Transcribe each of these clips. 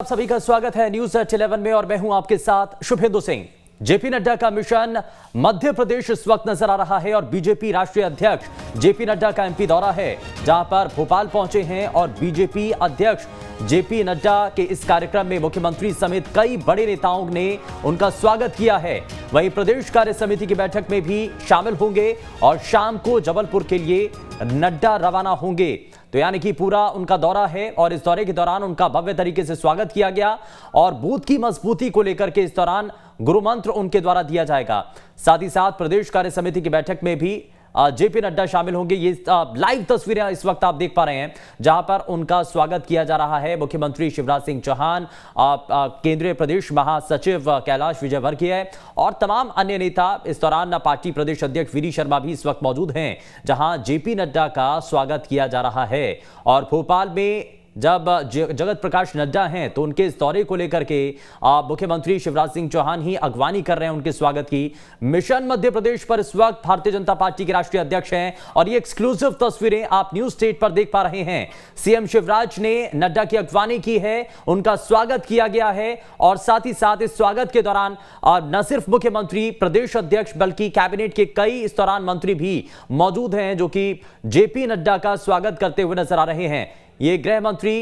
आप सभी का स्वागत है न्यूज 11 में और मैं हूं आपके साथ शुभेंदु सिंह। जेपी नड्डा का मिशन मध्य प्रदेश इस वक्त नजर आ रहा है और बीजेपी राष्ट्रीय अध्यक्ष जेपी नड्डा का एमपी दौरा है, जहां पर भोपाल पहुंचे हैं और बीजेपी अध्यक्ष जेपी नड्डा के इस कार्यक्रम में मुख्यमंत्री समेत कई बड़े नेताओं ने उनका स्वागत किया है। वहीं प्रदेश कार्य समिति की बैठक में भी शामिल होंगे और शाम को जबलपुर के लिए नड्डा रवाना होंगे। तो यानी कि पूरा उनका दौरा है और इस दौरे के दौरान उनका भव्य तरीके से स्वागत किया गया और बूथ की मजबूती को लेकर के इस दौरान गुरु मंत्र उनके द्वारा दिया जाएगा। साथ ही साथ प्रदेश कार्य समिति की बैठक में भी जेपी नड्डा शामिल होंगे। ये लाइव तस्वीरें इस वक्त आप देख पा रहे हैं, जहां पर उनका स्वागत किया जा रहा है। मुख्यमंत्री शिवराज सिंह चौहान, केंद्रीय प्रदेश महासचिव कैलाश विजयवर्गीय और तमाम अन्य नेता, इस दौरान पार्टी प्रदेश अध्यक्ष वीडी शर्मा भी इस वक्त मौजूद हैं, जहां जेपी नड्डा का स्वागत किया जा रहा है। और भोपाल में जब जगत प्रकाश नड्डा हैं तो उनके इस दौरे को लेकर के मुख्यमंत्री शिवराज सिंह चौहान ही अगवानी कर रहे हैं उनके स्वागत की। मिशन मध्य प्रदेश पर इस वक्त भारतीय जनता पार्टी के राष्ट्रीय अध्यक्ष हैं और ये एक्सक्लूसिव तस्वीरें आप न्यूज स्टेट पर देख पा रहे हैं। सीएम शिवराज ने नड्डा की अगवानी की है, उनका स्वागत किया गया है और साथ ही साथ इस स्वागत के दौरान न सिर्फ मुख्यमंत्री, प्रदेश अध्यक्ष बल्कि कैबिनेट के कई इस दौरान मंत्री भी मौजूद हैं, जो कि जेपी नड्डा का स्वागत करते हुए नजर आ रहे हैं। ये गृह मंत्री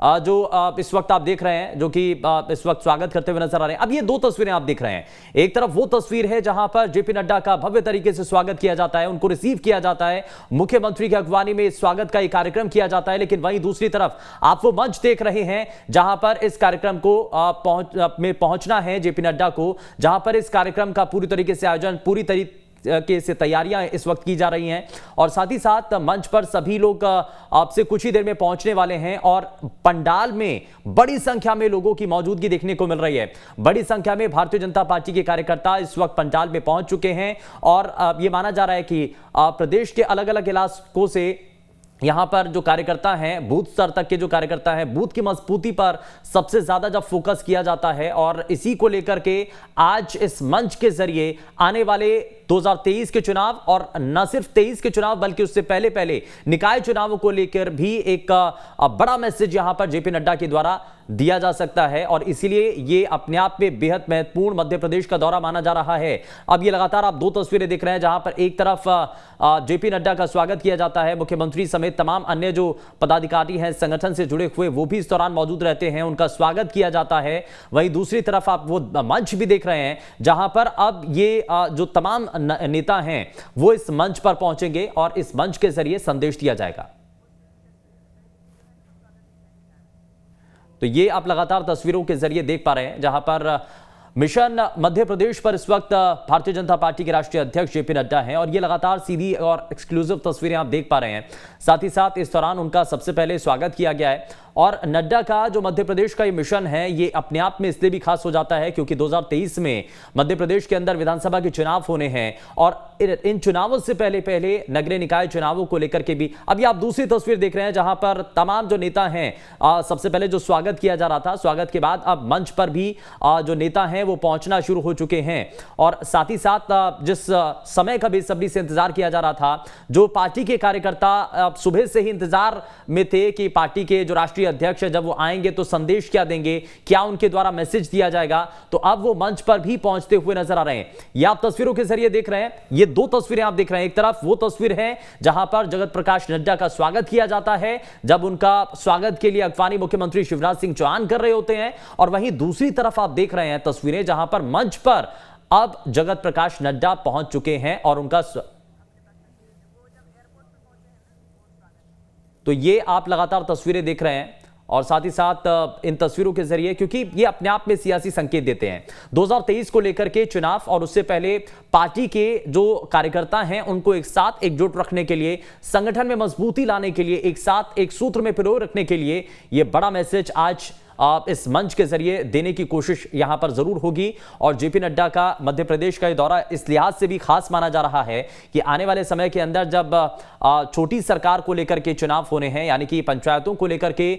जो इस वक्त आप देख रहे हैं, जो कि इस वक्त स्वागत करते हुए नजर आ रहे हैं। अब ये दो तस्वीरें आप देख रहे हैं, एक तरफ वो तस्वीर है जहां पर जेपी नड्डा का भव्य तरीके से स्वागत किया जाता है, उनको रिसीव किया जाता है, मुख्यमंत्री की अगवानी में इस स्वागत का एक कार्यक्रम किया जाता है। लेकिन वहीं दूसरी तरफ आप वो मंच देख रहे हैं जहां पर इस कार्यक्रम को पहुंचना है जेपी नड्डा को, जहां पर इस कार्यक्रम का पूरी तरीके से आयोजन, पूरी तरीके से तैयारियां इस वक्त की जा रही हैं और साथ ही साथ मंच पर सभी लोग आपसे कुछ ही देर में पहुंचने वाले हैं और पंडाल में बड़ी संख्या में लोगों की मौजूदगी देखने को मिल रही है। बड़ी संख्या में भारतीय जनता पार्टी के कार्यकर्ता इस वक्त पंडाल में पहुंच चुके हैं और यह माना जा रहा है कि प्रदेश के अलग अलग इलाकों से यहां पर जो कार्यकर्ता हैं, बूथ स्तर तक के जो कार्यकर्ता हैं, बूथ की मजबूती पर सबसे ज्यादा जब फोकस किया जाता है और इसी को लेकर के आज इस मंच के जरिए आने वाले 2023 के चुनाव और न सिर्फ 23 के चुनाव बल्कि उससे पहले निकाय चुनावों को लेकर भी एक बड़ा मैसेज यहां पर जेपी नड्डा के द्वारा दिया जा सकता है और इसीलिए ये अपने आप में बेहद महत्वपूर्ण मध्य प्रदेश का दौरा माना जा रहा है। अब ये लगातार आप दो तस्वीरें देख रहे हैं, जहां पर एक तरफ जेपी नड्डा का स्वागत किया जाता है, मुख्यमंत्री समेत तमाम अन्य जो पदाधिकारी हैं संगठन से जुड़े हुए वो भी इस दौरान मौजूद रहते हैं, उनका स्वागत किया जाता है। वहीं दूसरी तरफ आप वो मंच भी देख रहे हैं जहां पर अब ये जो तमाम नेता हैं वो इस मंच पर पहुंचेंगे और इस मंच के जरिए संदेश दिया जाएगा। तो ये आप लगातार तस्वीरों के जरिए देख पा रहे हैं, जहां पर मिशन मध्य प्रदेश पर इस वक्त भारतीय जनता पार्टी के राष्ट्रीय अध्यक्ष जेपी नड्डा हैं और ये लगातार सीधी और एक्सक्लूसिव तस्वीरें आप देख पा रहे हैं। साथ ही साथ इस दौरान उनका सबसे पहले स्वागत किया गया है और नड्डा का जो मध्य प्रदेश का ये मिशन है, ये अपने आप में इसलिए भी खास हो जाता है क्योंकि 2023 में मध्य प्रदेश के अंदर विधानसभा के चुनाव होने हैं और इन चुनावों से पहले नगरीय निकाय चुनावों को लेकर के भी अभी आप दूसरी तस्वीर देख रहे हैं, जहां पर तमाम जो नेता हैं, सबसे पहले जो स्वागत किया जा रहा था, स्वागत के बाद अब मंच पर भी जो नेता हैं वो पहुंचना शुरू हो चुके हैं और साथ ही साथ जिस समय का बेसब्री से इंतजार किया जा रहा था, जो पार्टी के कार्यकर्ता सुबह से ही इंतजार में थे कि पार्टी के जो राष्ट्रीय अध्यक्ष जब वो आएंगे तो संदेश क्या देंगे, क्या उनके द्वारा मैसेज दिया जाएगा, तो अब वो मंच पर भी पहुंचते हुए नजर आ रहे हैं। ये आप तस्वीरों के जरिए देख रहे हैं, ये दो तस्वीरें आप देख रहे हैं। एक तरफ वो तस्वीर है जहां पर जगत प्रकाश नड्डा का स्वागत किया जाता है, जब उनका स्वागत के लिए अगवानी मुख्यमंत्री शिवराज सिंह चौहान कर रहे होते हैं और वहीं दूसरी तरफ आप देख रहे हैं तस्वीरें जहां पर मंच पर अब जगत प्रकाश नड्डा पहुंच चुके हैं और उनका तो ये आप लगातार तस्वीरें देख रहे हैं और साथ ही साथ इन तस्वीरों के जरिए, क्योंकि ये अपने आप में सियासी संकेत देते हैं 2023 को लेकर के चुनाव और उससे पहले पार्टी के जो कार्यकर्ता हैं उनको एक साथ एकजुट रखने के लिए, संगठन में मजबूती लाने के लिए, एक साथ एक सूत्र में पिरोए रखने के लिए ये बड़ा मैसेज आज इस मंच के जरिए देने की कोशिश यहां पर जरूर होगी। और जेपी नड्डा का मध्य प्रदेश का यह दौरा इस लिहाज से भी खास माना जा रहा है कि आने वाले समय के अंदर जब छोटी सरकार को लेकर के चुनाव होने हैं, यानी कि पंचायतों को लेकर के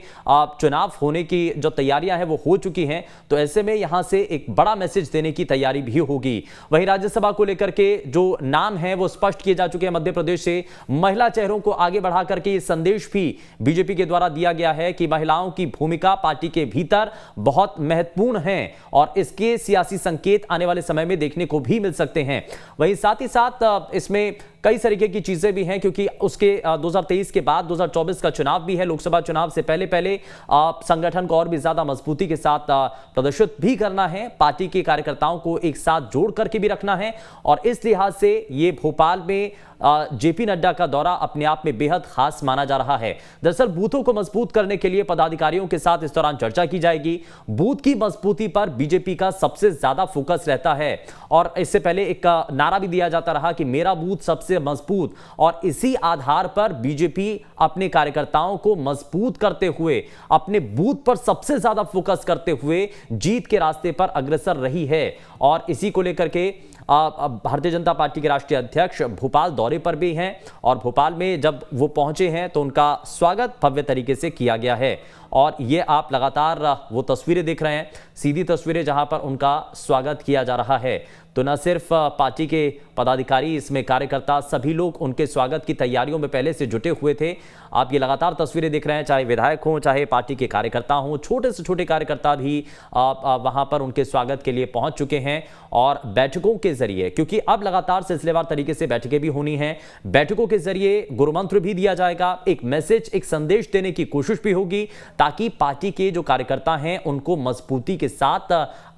चुनाव होने की जो तैयारियां हैं वो हो चुकी हैं, तो ऐसे में यहां से एक बड़ा मैसेज देने की तैयारी भी होगी। वहीं राज्यसभा को लेकर के जो नाम है वो स्पष्ट किए जा चुके हैं मध्य प्रदेश से। महिला चेहरों को आगे बढ़ा करके ये संदेश भी बीजेपी के द्वारा दिया गया है कि महिलाओं की भूमिका पार्टी के भीतर बहुत महत्वपूर्ण है और इसके सियासी संकेत आने वाले समय में देखने को भी मिल सकते हैं। वहीं साथ ही साथ इसमें कई तरीके की चीजें भी हैं, क्योंकि उसके 2023 के बाद 2024 का चुनाव भी है। लोकसभा चुनाव से पहले पहले संगठन को और भी ज्यादा मजबूती के साथ प्रदर्शित भी करना है, पार्टी के कार्यकर्ताओं को एक साथ जोड़ करके भी रखना है। और इस लिहाज से ये भोपाल में जेपी नड्डा का दौरा अपने आप में बेहद खास माना जा रहा है। दरअसल बूथों को मजबूत करने के लिए पदाधिकारियों के साथ इस दौरान चर्चा की जाएगी। बूथ की मजबूती पर बीजेपी का सबसे ज्यादा फोकस रहता है और इससे पहले एक नारा भी दिया जाता रहा कि मेरा बूथ सबसे मजबूत, और इसी आधार पर बीजेपी अपने कार्यकर्ताओं को मजबूत करते हुए, अपने बूथ पर सबसे ज्यादा फोकस करते हुए जीत के रास्ते पर अग्रसर रही है। और इसी को लेकर के भारतीय जनता पार्टी के राष्ट्रीय अध्यक्ष भोपाल दौरे पर भी हैं और भोपाल में जब वो पहुंचे हैं तो उनका स्वागत भव्य तरीके से किया गया है। और ये आप लगातार वो तस्वीरें देख रहे हैं, सीधी तस्वीरें जहां पर उनका स्वागत किया जा रहा है। तो न सिर्फ पार्टी के पदाधिकारी, इसमें कार्यकर्ता, सभी लोग उनके स्वागत की तैयारियों में पहले से जुटे हुए थे। आप ये लगातार तस्वीरें देख रहे हैं, चाहे विधायक हों, चाहे पार्टी के कार्यकर्ता हों, छोटे से छोटे कार्यकर्ता भी वहां पर उनके स्वागत के लिए पहुंच चुके हैं। और बैठकों के जरिए, क्योंकि अब लगातार सिलसिलेवार तरीके से बैठकें भी होनी हैं, बैठकों के जरिए गुरुमंत्र भी दिया जाएगा, एक मैसेज, एक संदेश देने की कोशिश भी होगी ताकि पार्टी के जो कार्यकर्ता हैं उनको मजबूती के साथ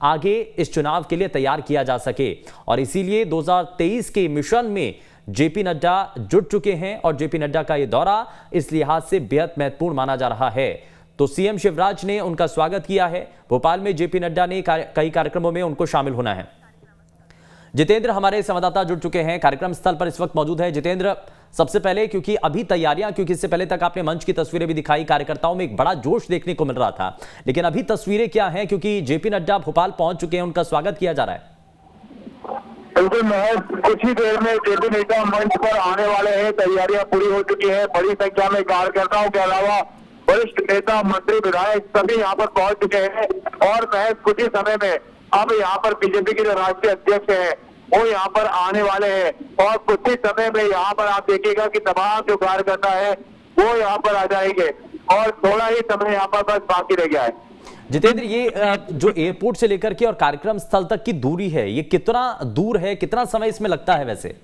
आगे इस चुनाव के लिए तैयार किया जा सके। और इसीलिए 2023 के मिशन में जेपी नड्डा जुट चुके हैं और जेपी नड्डा का यह दौरा इस लिहाज से बेहद महत्वपूर्ण माना जा रहा है। तो सीएम शिवराज ने उनका स्वागत किया है। भोपाल में जेपी नड्डा ने कई कार्यक्रमों में उनको शामिल होना है। जितेंद्र हमारे संवाददाता जुड़ चुके हैं, कार्यक्रम स्थल पर इस वक्त मौजूद है। जितेंद्र, सबसे पहले क्योंकि अभी तैयारियां, क्योंकि इससे पहले तक आपने मंच की तस्वीरें भी दिखाई, कार्यकर्ताओं में एक बड़ा जोश देखने को मिल रहा था, लेकिन अभी तस्वीरें क्या हैं, क्योंकि जेपी नड्डा भोपाल पहुंच चुके हैं, उनका स्वागत किया जा रहा है। बिल्कुल महज कुछ ही देर में जेपी नड्डा मंच पर आने वाले हैं। तैयारियां पूरी हो चुकी है। बड़ी संख्या में कार्यकर्ताओं के अलावा वरिष्ठ नेता, मंत्री, विधायक सभी यहाँ पर पहुंच चुके हैं और महज कुछ ही समय में अब यहाँ पर बीजेपी के जो राष्ट्रीय अध्यक्ष हैं वो यहाँ पर आने वाले हैं। और कुछ ही समय में यहाँ पर आप देखिएगा कि तमाम जो कार्यकर्ता है वो यहाँ पर आ जाएंगे और थोड़ा ही समय यहाँ पर बस बाकी रह गया है। जितेंद्र, ये जो एयरपोर्ट से लेकर के और कार्यक्रम स्थल तक की दूरी है, ये कितना दूर है, कितना समय इसमें लगता है वैसे?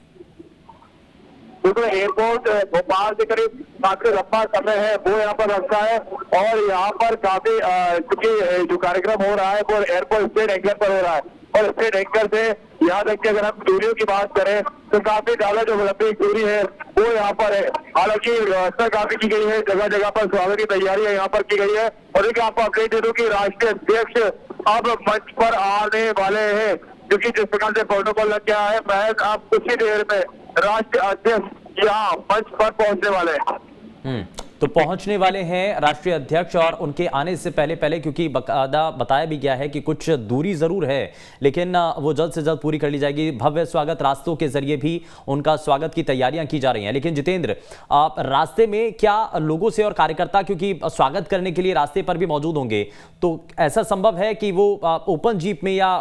क्योंकि एयरपोर्ट भोपाल से करीब काफी लंबा समय है वो यहाँ पर लगता है और यहाँ पर काफी क्योंकि जो कार्यक्रम हो रहा है वो एयरपोर्ट स्टेट एंकर पर हो रहा है और स्टेट एंकर से यहाँ तक कि अगर हम दूरियों की बात करें तो काफी ज्यादा जो लंबी दूरी है वो यहाँ पर है। हालांकि व्यवस्था काफी की गई है, जगह जगह पर स्वागत की तैयारियां यहाँ पर की गई है। और एक आपको अपडेट दे दूं कि राष्ट्रीय अध्यक्ष अब मंच पर आने वाले हैं, क्योंकि जिस प्रकार से प्रोटोकॉल लग गया है महज आप कुछ ही देर में राष्ट्रीय अध्यक्ष यहाँ मंच पर पहुंचने वाले हैं। तो पहुंचने वाले हैं राष्ट्रीय अध्यक्ष और उनके आने से पहले पहले, क्योंकि बकायदा बताया भी गया है कि कुछ दूरी जरूर है लेकिन वो जल्द से जल्द पूरी कर ली जाएगी। भव्य स्वागत रास्तों के जरिए भी उनका स्वागत की तैयारियां की जा रही हैं। लेकिन जितेंद्र, रास्ते में क्या लोगों से और कार्यकर्ता, क्योंकि स्वागत करने के लिए रास्ते पर भी मौजूद होंगे, तो ऐसा संभव है कि वो ओपन जीप में या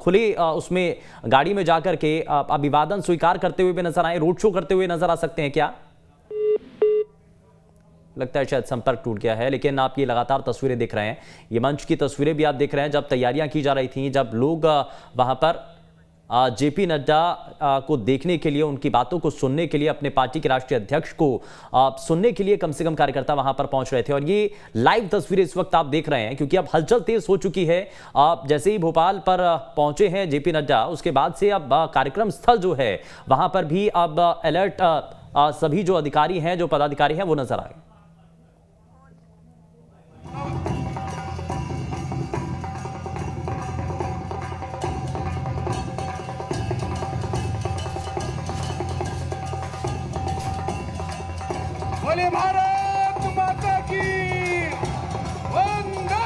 खुले उसमें गाड़ी में जाकर के अभिवादन स्वीकार करते हुए भी नजर आए, रोड शो करते हुए नजर आ सकते हैं क्या? लगता है शायद संपर्क टूट गया है, लेकिन आप ये लगातार तस्वीरें देख रहे हैं, ये मंच की तस्वीरें भी आप देख रहे हैं जब तैयारियां की जा रही थी, जब लोग वहां पर जेपी नड्डा को देखने के लिए, उनकी बातों को सुनने के लिए, अपने पार्टी के राष्ट्रीय अध्यक्ष को सुनने के लिए कम से कम कार्यकर्ता वहां पर पहुंच रहे थे। और ये लाइव तस्वीरें इस वक्त आप देख रहे हैं, क्योंकि अब हलचल तेज हो चुकी है। जैसे ही भोपाल पर पहुंचे हैं जेपी नड्डा, उसके बाद से अब कार्यक्रम स्थल जो है वहां पर भी अब अलर्ट सभी जो अधिकारी हैं, जो पदाधिकारी हैं, वो नजर आए। बोले भारत माता की वंदे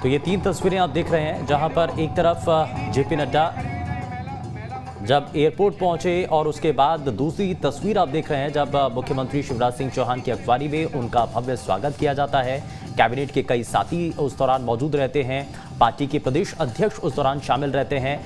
तो ये 3 तस्वीरें आप देख रहे हैं जहां पर एक तरफ जेपी नड्डा जब एयरपोर्ट पहुंचे और उसके बाद दूसरी तस्वीर आप देख रहे हैं जब मुख्यमंत्री शिवराज सिंह चौहान की अगवानी में उनका भव्य स्वागत किया जाता है। कैबिनेट के कई साथी उस दौरान मौजूद रहते हैं, पार्टी के प्रदेश अध्यक्ष उस दौरान शामिल रहते हैं,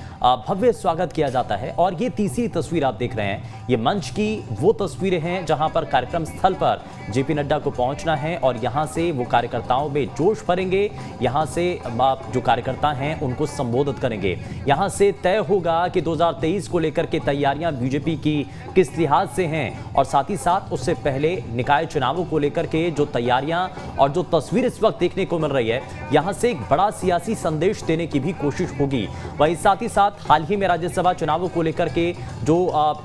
भव्य स्वागत किया जाता है। और ये तीसरी तस्वीर आप देख रहे हैं, ये मंच की वो तस्वीरें हैं जहां पर कार्यक्रम स्थल पर जेपी नड्डा को पहुंचना है और यहां से वो कार्यकर्ताओं में जोश भरेंगे, यहां से जो कार्यकर्ता हैं उनको संबोधित करेंगे। यहां से तय होगा कि 2023 को लेकर के तैयारियां बीजेपी की किस लिहाज से हैं और साथ ही साथ उससे पहले निकाय चुनावों को लेकर के जो तैयारियां और जो तस्वीर इस वक्त देखने को मिल रही है, यहां से एक बड़ा सियासी संदेश देने की भी कोशिश होगी। वहीं साथ ही साथ हाल ही में राज्यसभा चुनावों को लेकर के जो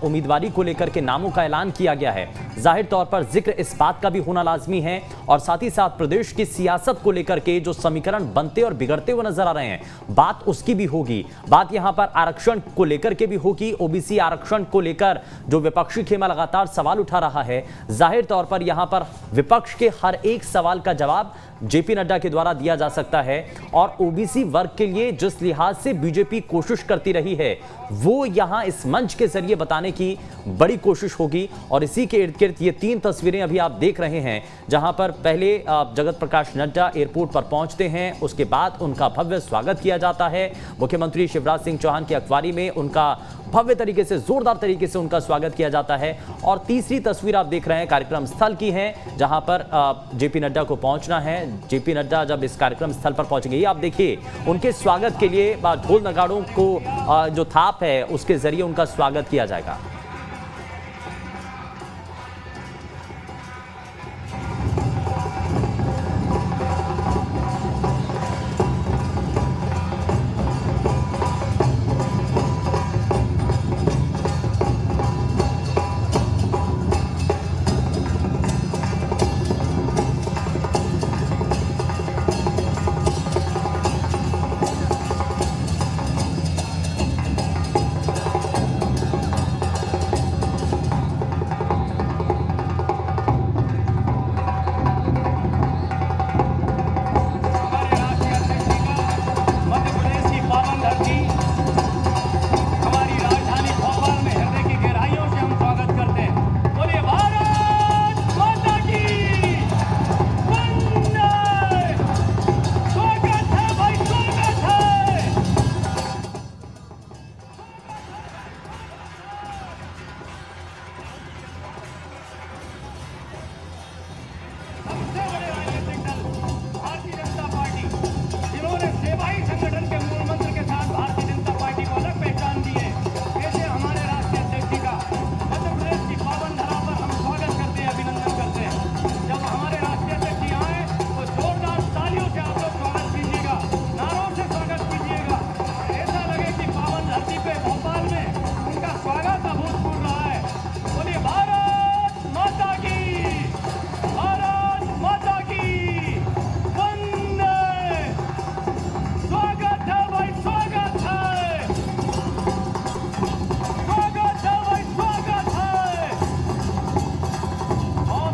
उम्मीदवारी को लेकर के नामों का ऐलान किया गया है, जाहिर तौर पर जिक्र इस बात का भी होना लाजमी है और साथ ही साथ प्रदेश की सियासत को लेकर के जो समीकरण बनते और बिगड़ते हुए नजर आ रहे हैं, बात उसकी भी होगी। बात यहां पर आरक्षण को लेकर के भी होगी। ओबीसी आरक्षण को लेकर जो विपक्षी खेमा लगातार सवाल उठा रहा है, जाहिर तौर पर यहां पर विपक्ष के हर एक सवाल का जवाब जेपी नड्डा के द्वारा दिया जा सकता है और ओबीसी वर्ग के लिए जिस लिहाज से बीजेपी कोशिश करती रही है वो यहां इस मंच के जरिए बताने की बड़ी कोशिश होगी। और इसी के इर्द गिर्द ये 3 तस्वीरें अभी आप देख रहे हैं जहां पर पहले जगत प्रकाश नड्डा एयरपोर्ट पर पहुंचते हैं, उसके बाद उनका भव्य स्वागत किया जाता है। मुख्यमंत्री शिवराज सिंह चौहान की अगवानी में उनका भव्य तरीके से, जोरदार तरीके से उनका स्वागत किया जाता है। और तीसरी तस्वीर आप देख रहे हैं कार्यक्रम स्थल की है जहां पर जेपी नड्डा को पहुंचना है। जेपी नड्डा जब इस कार्यक्रम स्थल पर पहुंचेंगे, ये आप देखिए उनके स्वागत के लिए ढोल नगाड़ों को जो थाप है उसके जरिए उनका स्वागत किया जाएगा।